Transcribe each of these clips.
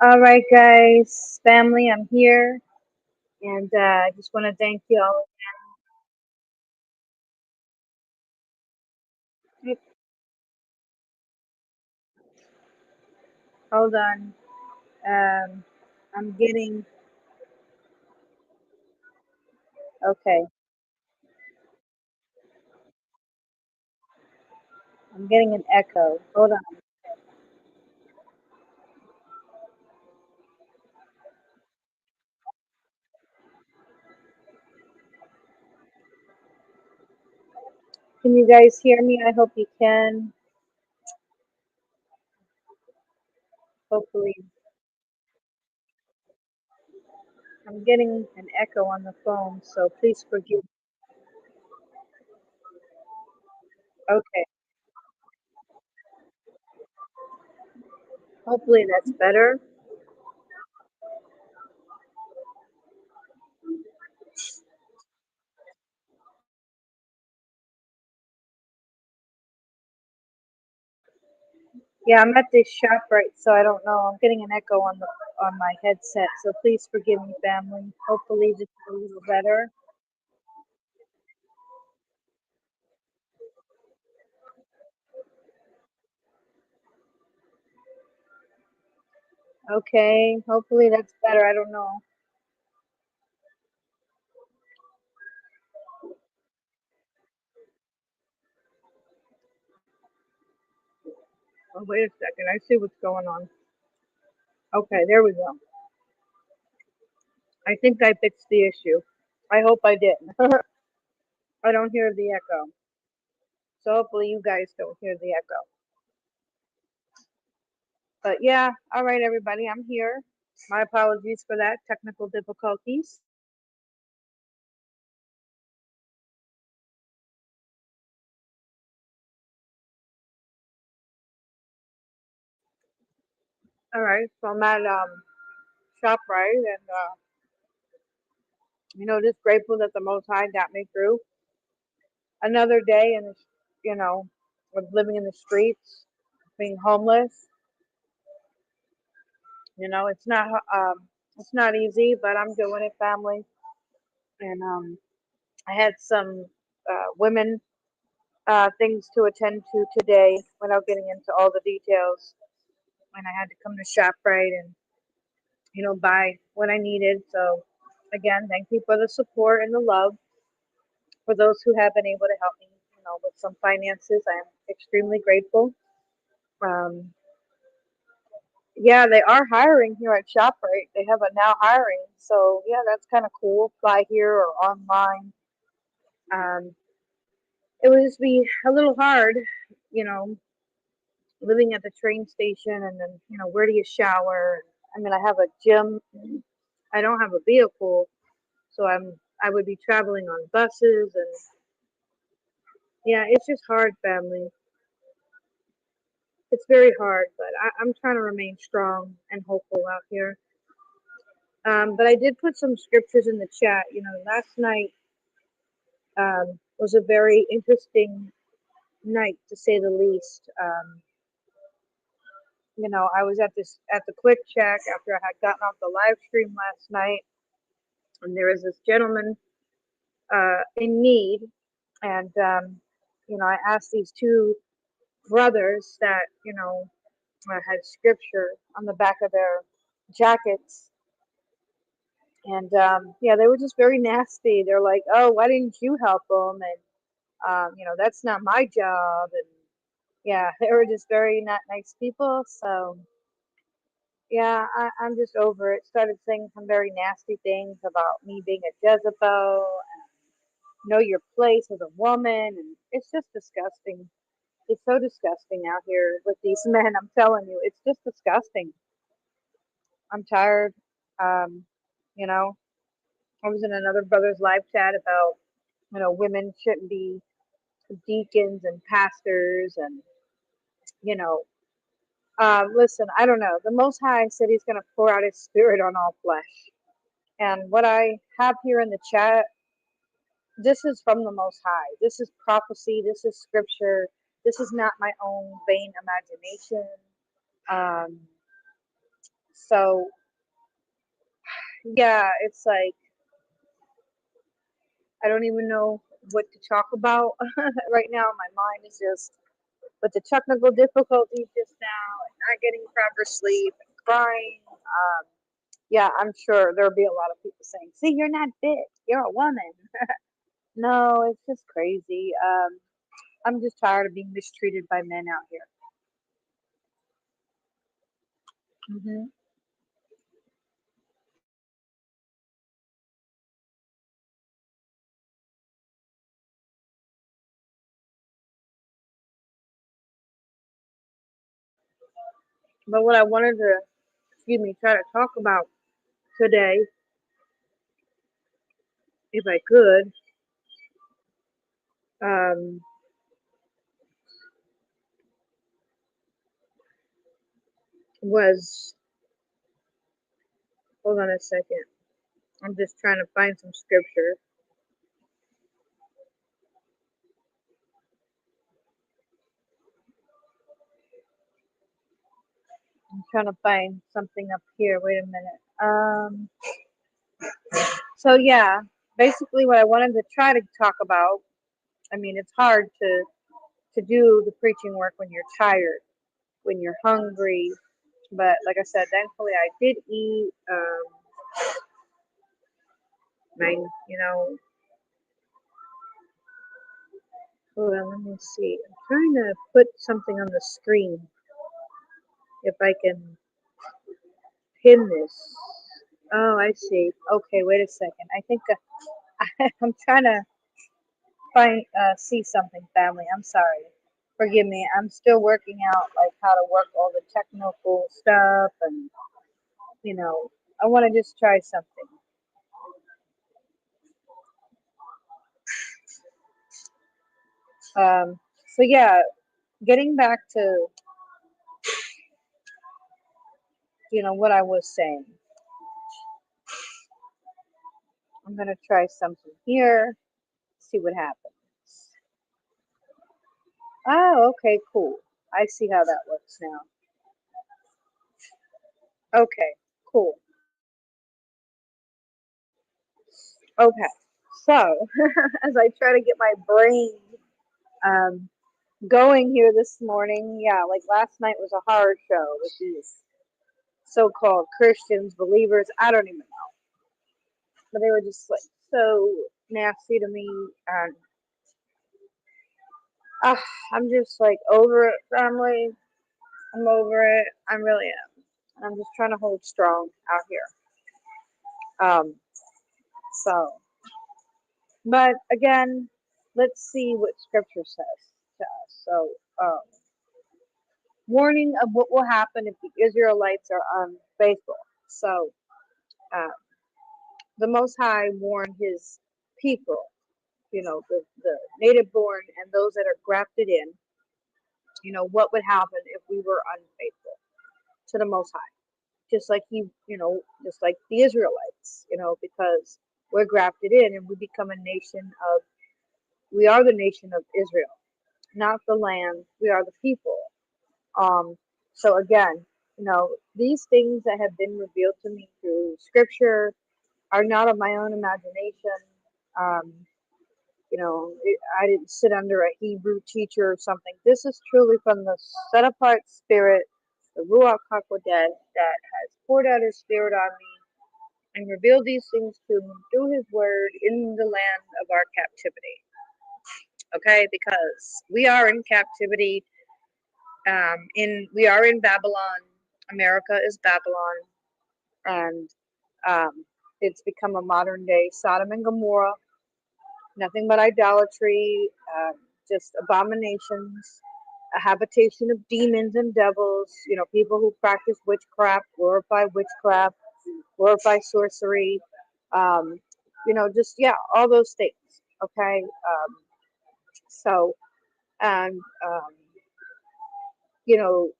All right, guys, family, I'm here, and I just want to thank you all. Hold on. Um, I'm getting, okay, I'm getting an echo. Hold on. Can you guys hear me? I hope you can. Hopefully, I'm getting an echo on the phone, so please forgive. Okay, hopefully that's better. Yeah, I'm at this shop right, so I don't know. I'm getting an echo on my headset, so please forgive me, family. Hopefully this is a little better. Okay, hopefully that's better. I don't know. Oh, wait a second. I see what's going on. Okay, there we go. I think I fixed the issue. I hope I did. I don't hear the echo. So hopefully you guys don't hear the echo. But yeah, all right, everybody. I'm here. My apologies for that technical difficulties. All right, so I'm at ShopRite, and just grateful that the Most High got me through another day, and of living in the streets, being homeless. It's not easy, but I'm doing it, family. And I had some women things to attend to today without getting into all the details. And I had to come to ShopRite and buy what I needed. So again, thank you for the support and the love for those who have been able to help me. With some finances, I am extremely grateful. Um, yeah, they are hiring here at ShopRite. They have a now hiring, so yeah, that's kind of cool. Apply here or online. Um, it would just be a little hard, you know, living at the train station and then, where do you shower? I mean, I have a gym. I don't have a vehicle, so I would be traveling on buses and yeah, it's just hard, family. It's very hard, but I'm trying to remain strong and hopeful out here. But I did put some scriptures in the chat. Last night was a very interesting night to say the least. I was at the quick check after I had gotten off the live stream last night, and there was this gentleman in need, and I asked these two brothers that had scripture on the back of their jackets, and yeah, they were just very nasty. They're like, "Oh, why didn't you help them?" And that's not my job, and yeah, they were just very not nice people. So yeah, I'm just over it. Started saying some very nasty things about me being a Jezebel, know your place as a woman, and it's just disgusting. It's so disgusting out here with these men. I'm telling you, it's just disgusting. I'm tired. Um, you know, I was in another brother's live chat about women shouldn't be deacons and pastors, and you know, listen, I don't know. The Most High said He's going to pour out His Spirit on all flesh, and what I have here in the chat, this is from the Most High. This is prophecy. This is scripture. This is not my own vain imagination. Um, So yeah, it's like I don't even know what to talk about right now. My mind is just with the technical difficulties just now and not getting proper sleep and crying. Yeah, I'm sure there'll be a lot of people saying, "See, you're not fit. You're a woman." No, it's just crazy. I'm just tired of being mistreated by men out here. hmm But what I wanted to, excuse me, try to talk about today, if I could, um, was, hold on a second. I'm just trying to find some scripture. I'm trying to find something up here. Wait a minute. So yeah, basically what I wanted to try to talk about, I mean, it's hard to do the preaching work when you're tired, when you're hungry. But like I said, thankfully I did eat. My, you know, hold on, let me see. I'm trying to put something on the screen if I can pin this. Oh, I see. Okay, wait a second. I think I'm trying to find see something, family. I'm sorry. Forgive me. I'm still working out like how to work all the technical stuff, and you know, I want to just try something. Um, so yeah, getting back to what I was saying. I'm gonna try something here. See what happens. Oh, okay, cool. I see how that works now. Okay, cool. Okay, so as I try to get my brain um, going here this morning, yeah, like last night was a horror show with these so-called Christians, believers. I don't even know, but they were just like so nasty to me, and uh, I'm just like over it, family. I'm over it. I really am. And I'm just trying to hold strong out here. Um, so, but again, let's see what Scripture says to us. So, warning of what will happen if the Israelites are unfaithful. So, uh, the Most High warned His people, the native born and those that are grafted in, what would happen if we were unfaithful to the Most High. Just like just like the Israelites, because we're grafted in and we become a nation of, we are the nation of Israel, not the land. We are the people. Um, so again, these things that have been revealed to me through Scripture are not of my own imagination. Um, I didn't sit under a Hebrew teacher or something. This is truly from the set apart Spirit, the Ruach HaKodesh, that has poured out His Spirit on me and revealed these things to me through His Word in the land of our captivity. Okay, because we are in captivity. We are in Babylon. America is Babylon, and it's become a modern day Sodom and Gomorrah. Nothing but idolatry, just abominations, a habitation of demons and devils. People who practice witchcraft, glorify sorcery. Um, just yeah, all those things. Okay, so and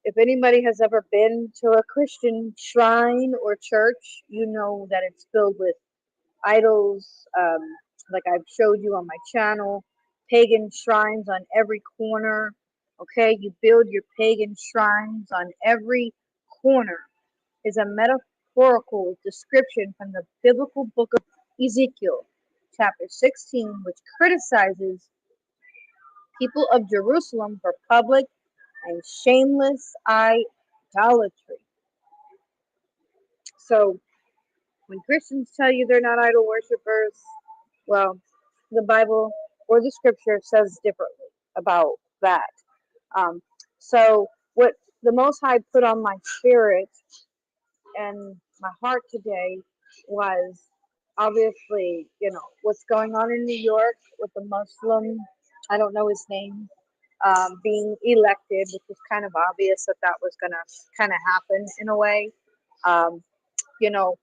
if anybody has ever been to a Christian shrine or church, you know that it's filled with idols, like I've showed you on my channel, pagan shrines on every corner. Okay, you build your pagan shrines on every corner. is a metaphorical description from the biblical book of Ezekiel, chapter 16, which criticizes people of Jerusalem for public and shameless idolatry. So when Christians tell you they're not idol worshippers, well, the Bible or the scripture says differently about that. Um, so what the Most High put on my spirit and my heart today was obviously, what's going on in New York with the Muslim, I don't know his name, being elected, which was kind of obvious that that was going to kind of happen in a way. Um, you know,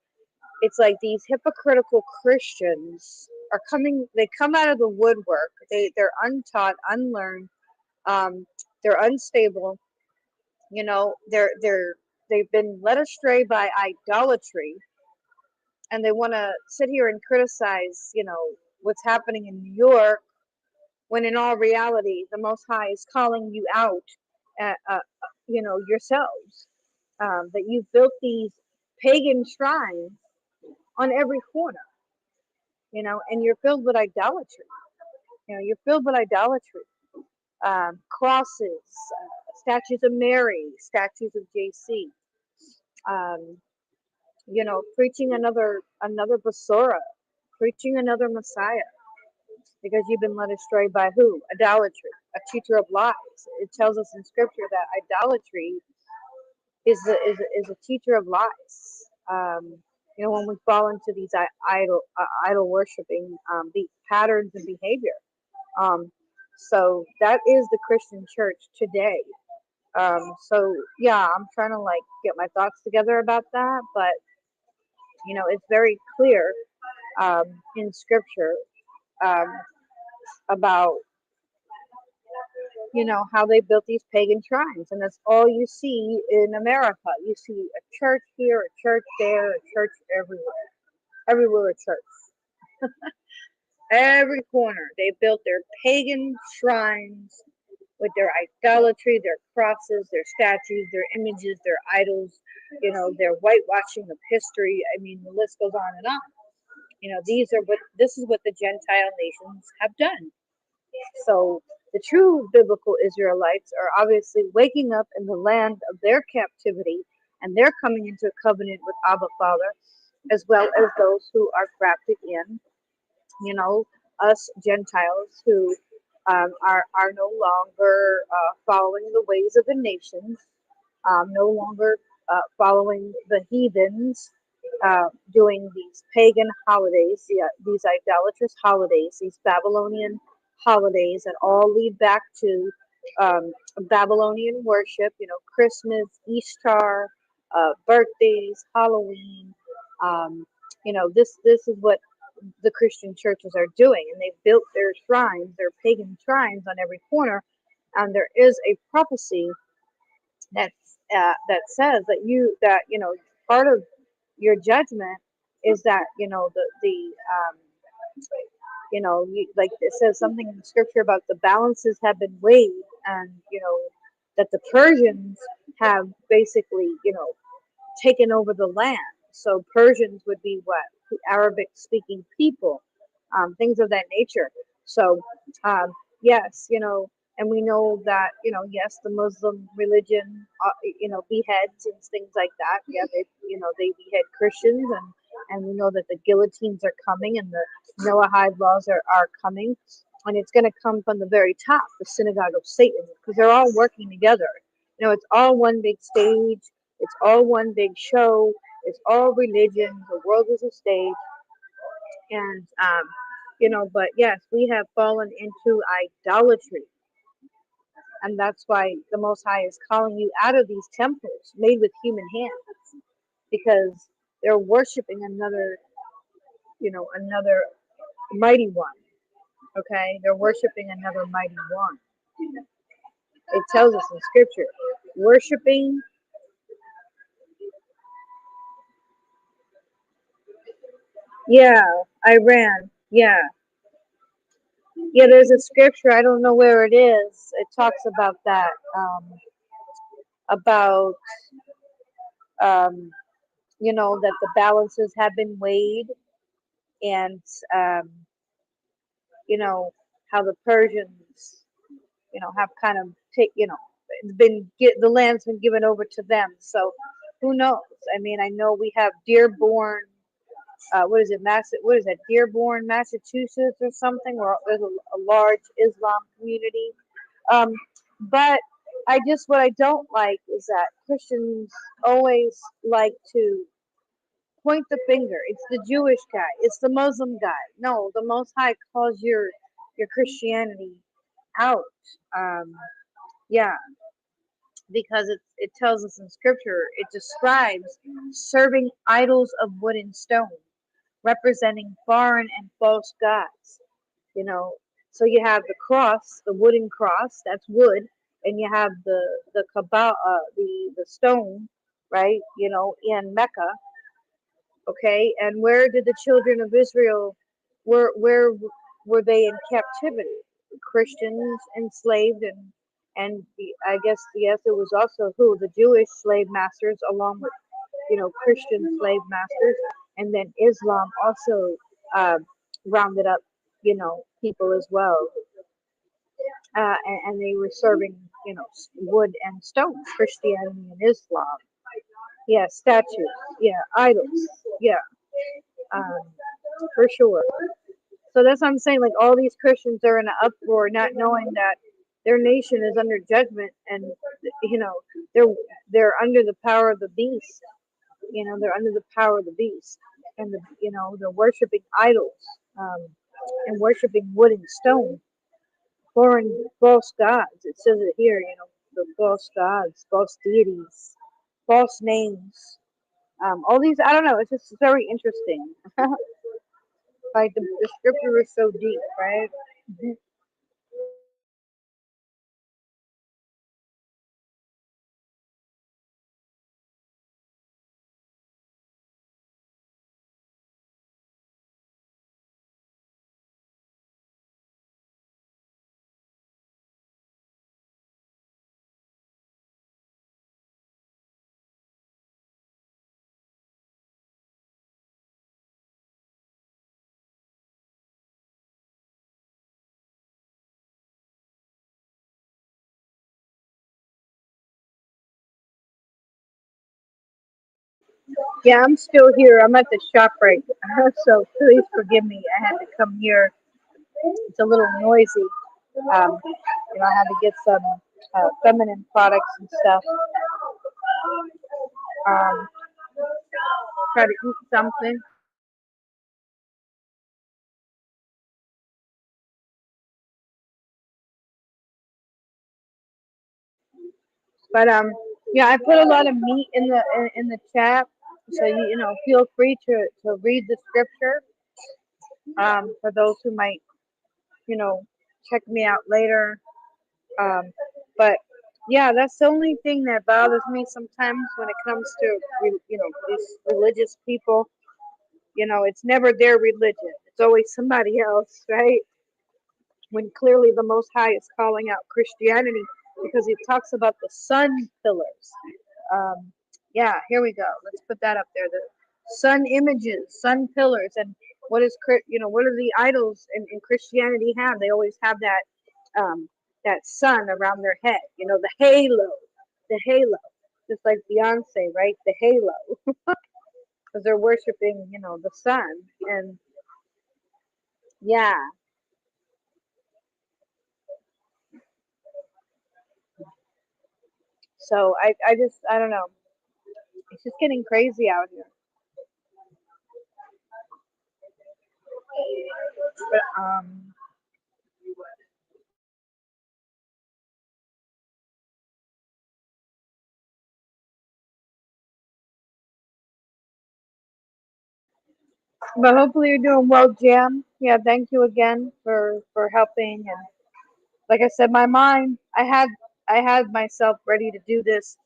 it's like these hypocritical Christians are coming, they come out of the woodwork. They're untaught, unlearned, um, they're unstable, they've been led astray by idolatry, and they want to sit here and criticize, what's happening in New York, when in all reality, the Most High is calling you out, yourselves, that you've built these pagan shrines on every corner, and you're filled with idolatry. You're filled with idolatry. Crosses, statues of Mary, statues of JC, um, preaching another Basora, preaching another Messiah, because you've been led astray by who? Idolatry, a teacher of lies. It tells us in Scripture that idolatry is a teacher of lies. When we fall into these idol worshiping the patterns and behavior. So that is the Christian church today. So yeah, I'm trying to get my thoughts together about that, but it's very clear in Scripture um, about how they built these pagan shrines, and that's all you see in America. You see a church here, a church there, a church everywhere a church. Every corner they built their pagan shrines with their idolatry, their crosses, their statues, their images, their idols, their whitewashing of history. I mean, the list goes on and on. This is what the Gentile nations have done. So the true biblical Israelites are obviously waking up in the land of their captivity, and they're coming into a covenant with Abba Father, as well as those who are grafted in, us Gentiles who are no longer following the ways of the nations, no longer following the heathens, doing these pagan holidays, these idolatrous holidays, these Babylonian holidays that all lead back to Babylonian worship, Christmas, Easter, birthdays, Halloween. This is what the Christian churches are doing, and they've built their shrines, their pagan shrines on every corner. And there is a prophecy that that says that part of your judgment is that like it says something in Scripture about the balances have been weighed, and that the Persians have basically taken over the land. So Persians would be what? Arabic speaking people, things of that nature. So yes, and we know that yes, the Muslim religion beheads and things like that. Yeah, they behead Christians, and we know that the guillotines are coming, and the Noahide laws are coming, and it's going to come from the very top, the synagogue of Satan, because they're all working together. It's all one big stage. It's all one big show. It's all religion. The world is a stage. And, but yes, we have fallen into idolatry. And that's why the Most High is calling you out of these temples made with human hands, because they're worshiping another mighty one. Okay? They're worshiping another mighty one. It tells us in Scripture, worshiping. Yeah, Iran. Yeah. Yeah, there's a scripture, I don't know where it is. It talks about that. About that the balances have been weighed, and um, you know, how the Persians, have kind of it's been the land's been given over to them. So who knows? I mean, I know we have Dearborn. What is it? What is that? Dearborn, Massachusetts, or something, where there's a large Islam community. Um, but what I don't like is that Christians always like to point the finger. It's the Jewish guy. It's the Muslim guy. No, the Most High calls your Christianity out. Um, yeah, because it tells us in Scripture. It describes serving idols of wood and stone, representing foreign and false gods. You know, so you have the cross, the wooden cross. That's wood, and you have the Kaaba, the stone, right? In Mecca. Okay, and where did the children of Israel, where were they in captivity? Christians enslaved, and I guess, yes, it was also who, the Jewish slave masters, along with Christian slave masters, and then Islam also uh, rounded up people as well, and they were serving wood and stone. Christianity and Islam, yeah, statues, yeah, idols, yeah, um, for sure. So that's what I'm saying. Like, all these Christians are in an uproar, not knowing that their nation is under judgment, and you know they're they're under the power of the beast. They're under the power of the beast, and they're worshiping idols, um, and worshiping wood and stone, foreign false gods. It says it here. The false gods, false deities, false names. All these, I don't know. It's just very interesting. Like, the scripture is so deep, right? Mhm. Yeah, I'm still here. I'm at the shop right now, so please forgive me. I had to come here. It's a little noisy. I had to get some feminine products and stuff. Um, Try to eat something. But yeah, I put a lot of meat in the chat, so feel free to read the scripture. For those who might you know check me out later. But yeah, that's the only thing that bothers me sometimes when it comes to these religious people. It's never their religion. It's always somebody else, right? When clearly the Most High is calling out Christianity, because he talks about the sun pillars. Um, yeah, here we go. Let's put that up there. The sun images, sun pillars, and what are the idols in Christianity have? They always have that sun around their head. The halo, just like Beyonce, right? The halo, because they're worshiping, the sun, and yeah. So I don't know. It's just getting crazy out here. But hopefully you're doing well, Jam. Yeah, thank you again for helping. And like I said, my mind, I had myself ready to do this,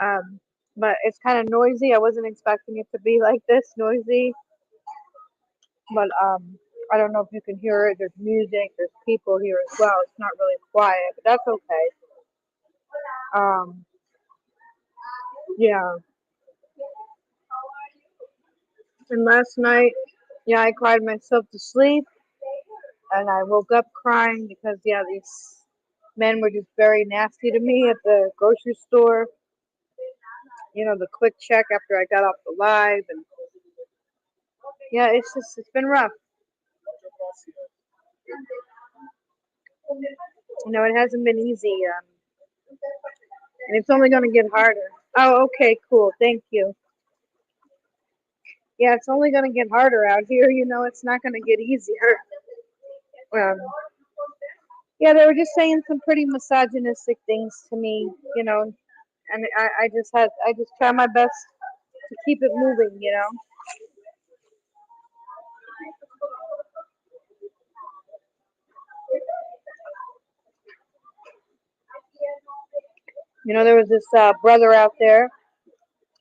um, but it's kind of noisy. I wasn't expecting it to be like this noisy, but I don't know if you can hear it. There's music, there's people here as well. It's not really quiet, but that's okay. Um, yeah. And last night, yeah, I cried myself to sleep, and I woke up crying because, yeah, these men were just very nasty to me at the grocery store. The quick check after I got off the live, and yeah, it's been rough. It hasn't been easy, and it's only going to get harder. Oh, okay, cool, thank you. Yeah, it's only going to get harder out here. It's not going to get easier. Um, yeah, they were just saying some pretty misogynistic things to me, and I just try my best to keep it moving. There was this brother out there,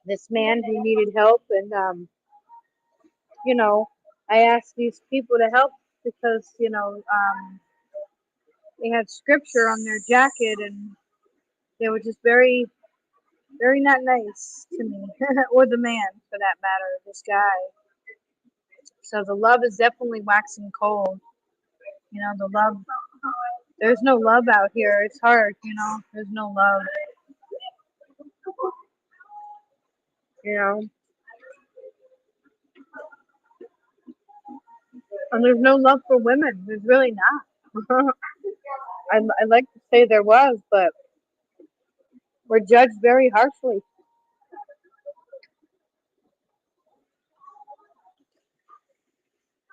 this man who needed help, and you know, I asked these people to help because they had scripture on their jacket, and they were just very, very not nice to me, or the man for that matter, this guy. So the love is definitely waxing cold. The love. There's no love out here. It's hard. There's no love. You know, and there's no love for women. There's really not. I like to say there was, but we're judged very harshly.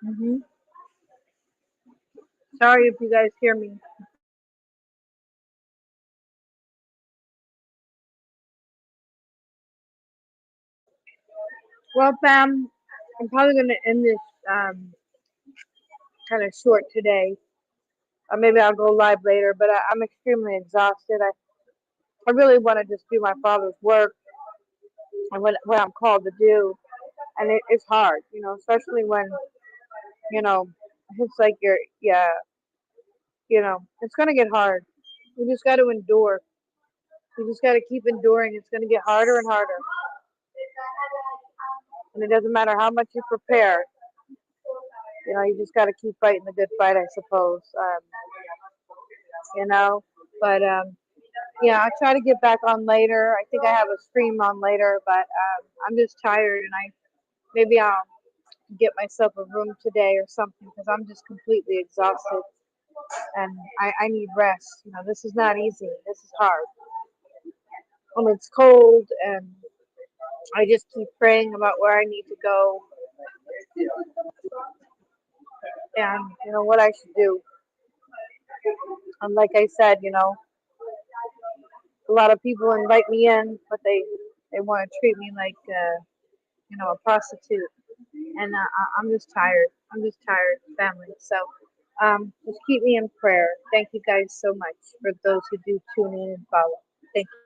hmm Sorry if you guys hear me. Well, fam, I'm probably going to end this kind of short today. Or maybe I'll go live later, but I'm extremely exhausted. I really want to just do my father's work and what I'm called to do. And it's hard, especially when, you know, it's like yeah, it's going to get hard. We just got to endure. We just got to keep enduring. It's going to get harder and harder. And it doesn't matter how much you prepare. You just got to keep fighting the good fight, I suppose. You know, but yeah, I'll try to get back on later. I think I have a stream on later, but I'm just tired, and maybe I'll get myself a room today or something because I'm just completely exhausted and I need rest. This is not easy. This is hard. It's cold, and I just keep praying about where I need to go and what I should do. And like I said, a lot of people invite me in, but they want to treat me like a prostitute, and I'm just tired. I'm just tired, family. So just keep me in prayer. Thank you guys so much for those who do tune in and follow. Thank you.